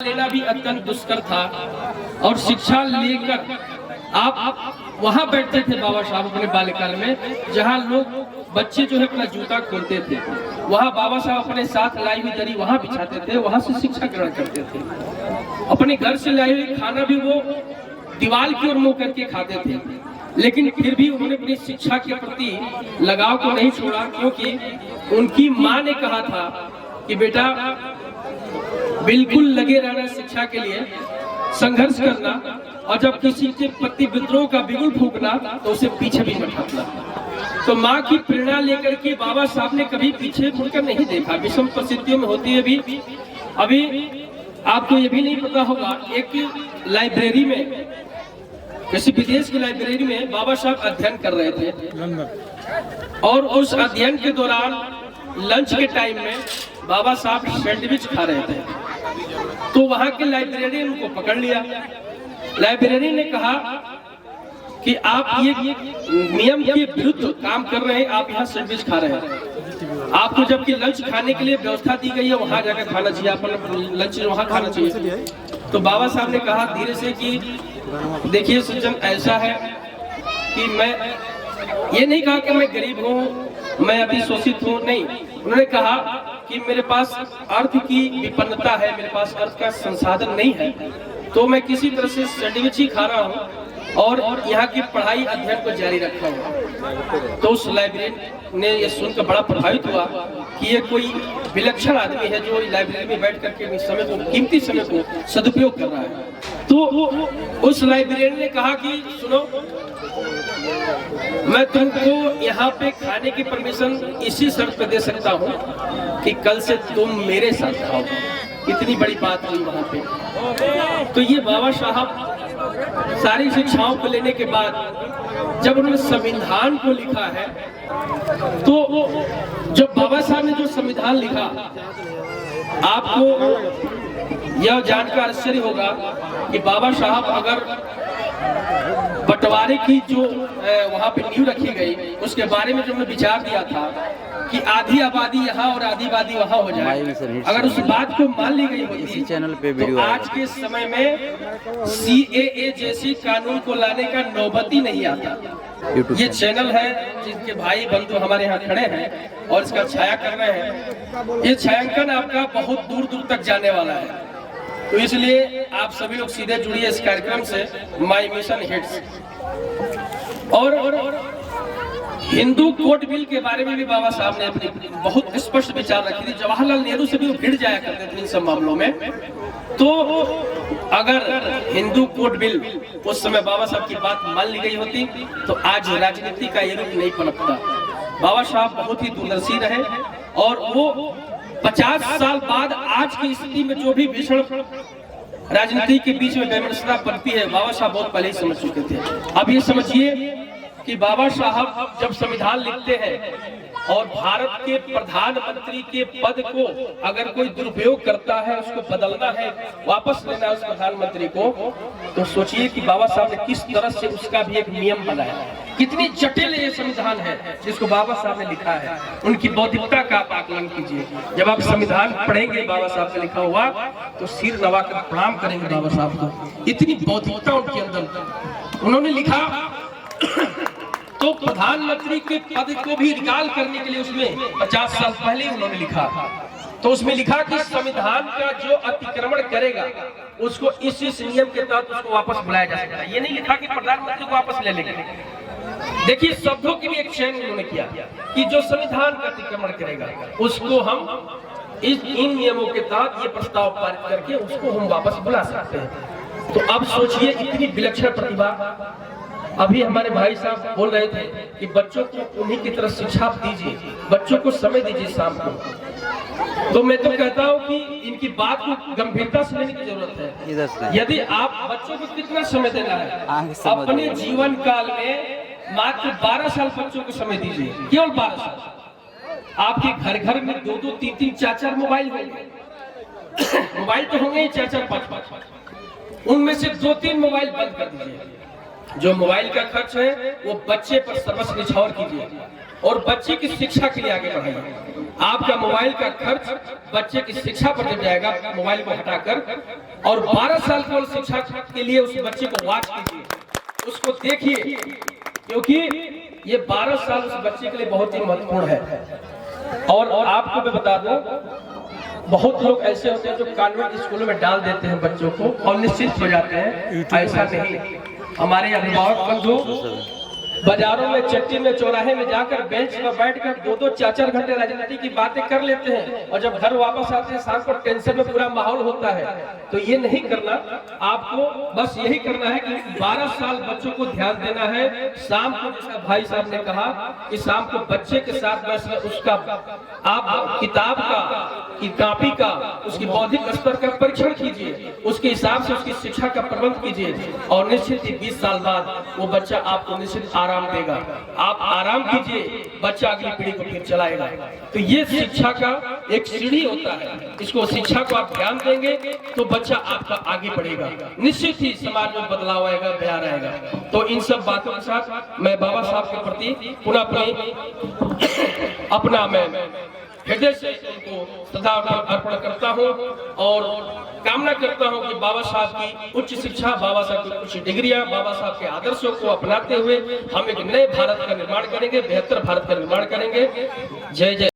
लेना भी अत्यंत दुष्कर था और शिक्षा लेकर आप वहां बैठते थे बाबा साहब अपने बाल्यकाल में, जहां लोग बच्चे जो है अपना जूता खोलते थे, वहां बाबा साहब अपने साथ लाई हुई दरी वहां बिछाते थे, वहां से शिक्षा ग्रहण करते थे। अपने घर से लाई हुई खाना भी वो दीवार की ओर मुंह करके खाते थे, लेकिन फिर भी उन्होंने अपनी शिक्षा के प्रति लगाव को नहीं छोड़ा, क्योंकि उनकी माँ ने कहा था कि बेटा बिल्कुल लगे रहना शिक्षा के लिए, संघर्ष करना, और जब किसी के प्रति विद्रोह का बिगुल फूंकना तो उसे पीछे भी मत हटना। तो माँ की प्रेरणा लेकर के बाबा साहब ने कभी पीछे मुड़कर नहीं देखा, विषम परिस्थितियों में होती है भी। अभी आपको ये भी नहीं पता होगा, एक लाइब्रेरी में, किसी विदेश की लाइब्रेरी में बाबा साहब अध्ययन कर रहे थे, और उस अध्ययन के दौरान लंच के टाइम में बाबा साहब सैंडविच खा रहे थे। तो वहां के लाइब्रेरियन उनको पकड़ लिया। लाइब्रेरियन ने कहा कि आप ये नियम के विरुद्ध काम कर रहे हैं, आप यहाँ सैंडविच खा रहे हैं, आपको जबकि लंच खाने के लिए व्यवस्था दी गई है वहां जाकर खाना चाहिए, अपन लंच वहां खाना चाहिए। तो बाबा साहब ने कहा धीरे से कि देखिए सज्जन, ऐसा है कि मैं ये नहीं कहा कि मैं गरीब हूँ, मैं अभी शोषित हूँ, नहीं। उन्होंने कहा कि मेरे पास अर्थ की विपन्नता है, मेरे पास अर्थ का संसाधन नहीं है, तो मैं किसी तरह से सैंडविच ही खा रहा हूँ और यहाँ की पढ़ाई अध्ययन को जारी रखा हूँ। तो उस लाइब्रेरी ने ये सुनकर बड़ा प्रभावित हुआ कि ये कोई विलक्षण आदमी है जो लाइब्रेरी में बैठ करके समय को, कीमती समय को सदुपयोग कर रहा है। तो उस लाइब्रेरी ने कहा कि सुनो, मैं तुमको यहाँ पे खाने की परमिशन इसी शर्त पे दे सकता हूँ कि कल से तुम मेरे साथ खाओ। इतनी बड़ी बात हुई वहाँ पे। तो ये बाबा साहब सारी शिक्षाओं को लेने के बाद जब उन्होंने संविधान को लिखा है, तो जब बाबा साहब ने जो संविधान लिखा, आपको यह जानकर आश्चर्य होगा कि बाबा साहब अगर बंटवारे की जो वहां पे नींव रखी गई, उसके बारे में जो उन्होंने विचार दिया था कि आधी आबादी यहाँ और आधी आबादी वहाँ हो जाए, अगर उस बात को मान ली गई होती चैनल पे तो आज के समय में CAA जैसी कानून को लाने का नौबत ही नहीं आता। ये चैनल है जिनके भाई बंधु हमारे यहाँ खड़े हैं और इसका छाया कर रहे हैं। ये छायांकन आपका बहुत दूर दूर तक जाने वाला है, तो इसलिए आप सभी लोग सीधे जुड़िए इस कार्यक्रम से, माय मिशन हिट्स। और हिंदू कोड बिल के बारे में भी बाबा साहब ने अपनी बहुत स्पष्ट विचार रखी थी। जवाहरलाल नेहरू से भी वो भिड़ जाया करते थे इन सब मामलों में। तो अगर हिंदू कोड बिल उस समय बाबा साहब की बात मान ली गई होती तो आज राजनीति का ये रूप नहीं पनपता। बाबा साहब बहुत ही दूरदर्शी रहे, और वो 50 साल बाद आज की स्थिति में जो भी भीषण राजनीति के बीच में वैमनस्यता पनपी है, बाबा साहब बहुत पहले ही समझ चुके थे। अब ये समझिए कि बाबा साहब जब संविधान लिखते हैं और भारत के प्रधानमंत्री के पद को अगर कोई दुरुपयोग करता है, उसको बदलना है, वापस लेना है उस प्रधानमंत्री को, तो सोचिए कि बाबा साहब ने किस तरह से उसका भी एक नियम बनाया। कितनी जटिल ये संविधान है जिसको बाबा साहब ने लिखा है। उनकी बौद्धिकता का आप आकलन कीजिए। जब आप संविधान पढ़ेंगे बाबा साहब का लिखा हुआ, तो सिर नवाकर प्रणाम करेंगे बाबा साहब को। इतनी बौद्धिकता उनके अंदर। उन्होंने लिखा तो प्रधानमंत्री के पद को भी रिकॉल करने के लिए उसमें 50 साल पहले उन्होंने लिखा, तो उसमें लिखा कि संविधान का जो अतिक्रमण करेगा उसको इस नियम के तहत उसको वापस बुलाया जा सकता है। ये नहीं लिखा कि प्रधानमंत्री को वापस ले लेंगे। देखिए शब्दों की भी एक चयन उन्होंने किया कि जो संविधान का अतिक्रमण करेगा उसको हम इन नियमों के तहत ये प्रस्ताव पारित करके उसको हम वापस बुला सकते हैं। तो अब सोचिए इतनी विलक्षण प्रतिभा। अभी हमारे भाई साहब बोल रहे थे कि बच्चों को उन्हीं की तरह शिक्षा दीजिए, बच्चों को समय दीजिए शाम को। तो मैं तो कहता हूँ कि इनकी बात को गंभीरता से लेने की जरूरत है। यदि आप बच्चों को कितना समय देना है, अपने जीवन काल में मात्र 12 साल बच्चों को समय दीजिए, केवल 12 साल। आपके घर घर में 2-2, 3-3, 4-4 मोबाइल होंगे। मोबाइल तो होंगे ही 4-4, 5-5। उनमें से 2-3 मोबाइल बंद कर दीजिए। जो मोबाइल का खर्च है वो बच्चे पर सर्वस्व निछावर कीजिए और बच्चे की शिक्षा के लिए आगे बढ़ाइए। आपका मोबाइल का खर्च बच्चे की शिक्षा पर जब जाएगा, मोबाइल को हटाकर, और 12 साल केवल शिक्षा के लिए उस बच्चे को वॉच कीजिए, उसको देखिए, क्योंकि ये 12 साल उस बच्चे के लिए बहुत ही महत्वपूर्ण है। और आपको मैं बता दूं, बहुत लोग ऐसे होते हैं जो कॉन्वेंट स्कूलों में डाल देते हैं बच्चों को और निश्चित हो जाते हैं, ऐसा नहीं। हमारे अभिभावक बंधु बाजारों में, चट्टी में, चौराहे में जाकर बेंच पर बैठकर 2-2 4-4 घंटे राजनीति की बातें कर लेते हैं और जब घर वापस आते हैं शाम को टेंशन में पूरा माहौल होता है। तो ये नहीं करना, आपको बस यही करना है कि 12 साल बच्चों को ध्यान देना है। शाम को, जैसा भाई साहब ने कहा कि शाम को बच्चे के साथ बैठकर उसका आप किताब का, की कॉपी का, उसकी बौद्धिक स्तर का परीक्षण कीजिए, उसके हिसाब से उसकी शिक्षा का प्रबंध कीजिए और निश्चित ही 20 साल बाद वो बच्चा आपको निश्चित आराम देगा। आप आराम कीजिए, बच्चा अगली पीढ़ी को फिर चलाएगा। तो ये शिक्षा का एक सीढ़ी होता है, इसको शिक्षा को आप ध्यान देंगे तो बच्चा आपका आगे बढ़ेगा, निश्चित ही समाज में बदलाव आएगा, प्यार आएगा। तो इन सब बातों के साथ मैं बाबा साहब के प्रति पुनः अपना मैं हृदय से उनको श्रद्धा अर्पण करता हूँ और कामना करता हूँ कि बाबा साहब की उच्च शिक्षा, बाबा साहब की उच्च डिग्रियां, बाबा साहब के आदर्शों को अपनाते हुए हम एक नए भारत का निर्माण करेंगे, बेहतर भारत का निर्माण करेंगे। जय जय।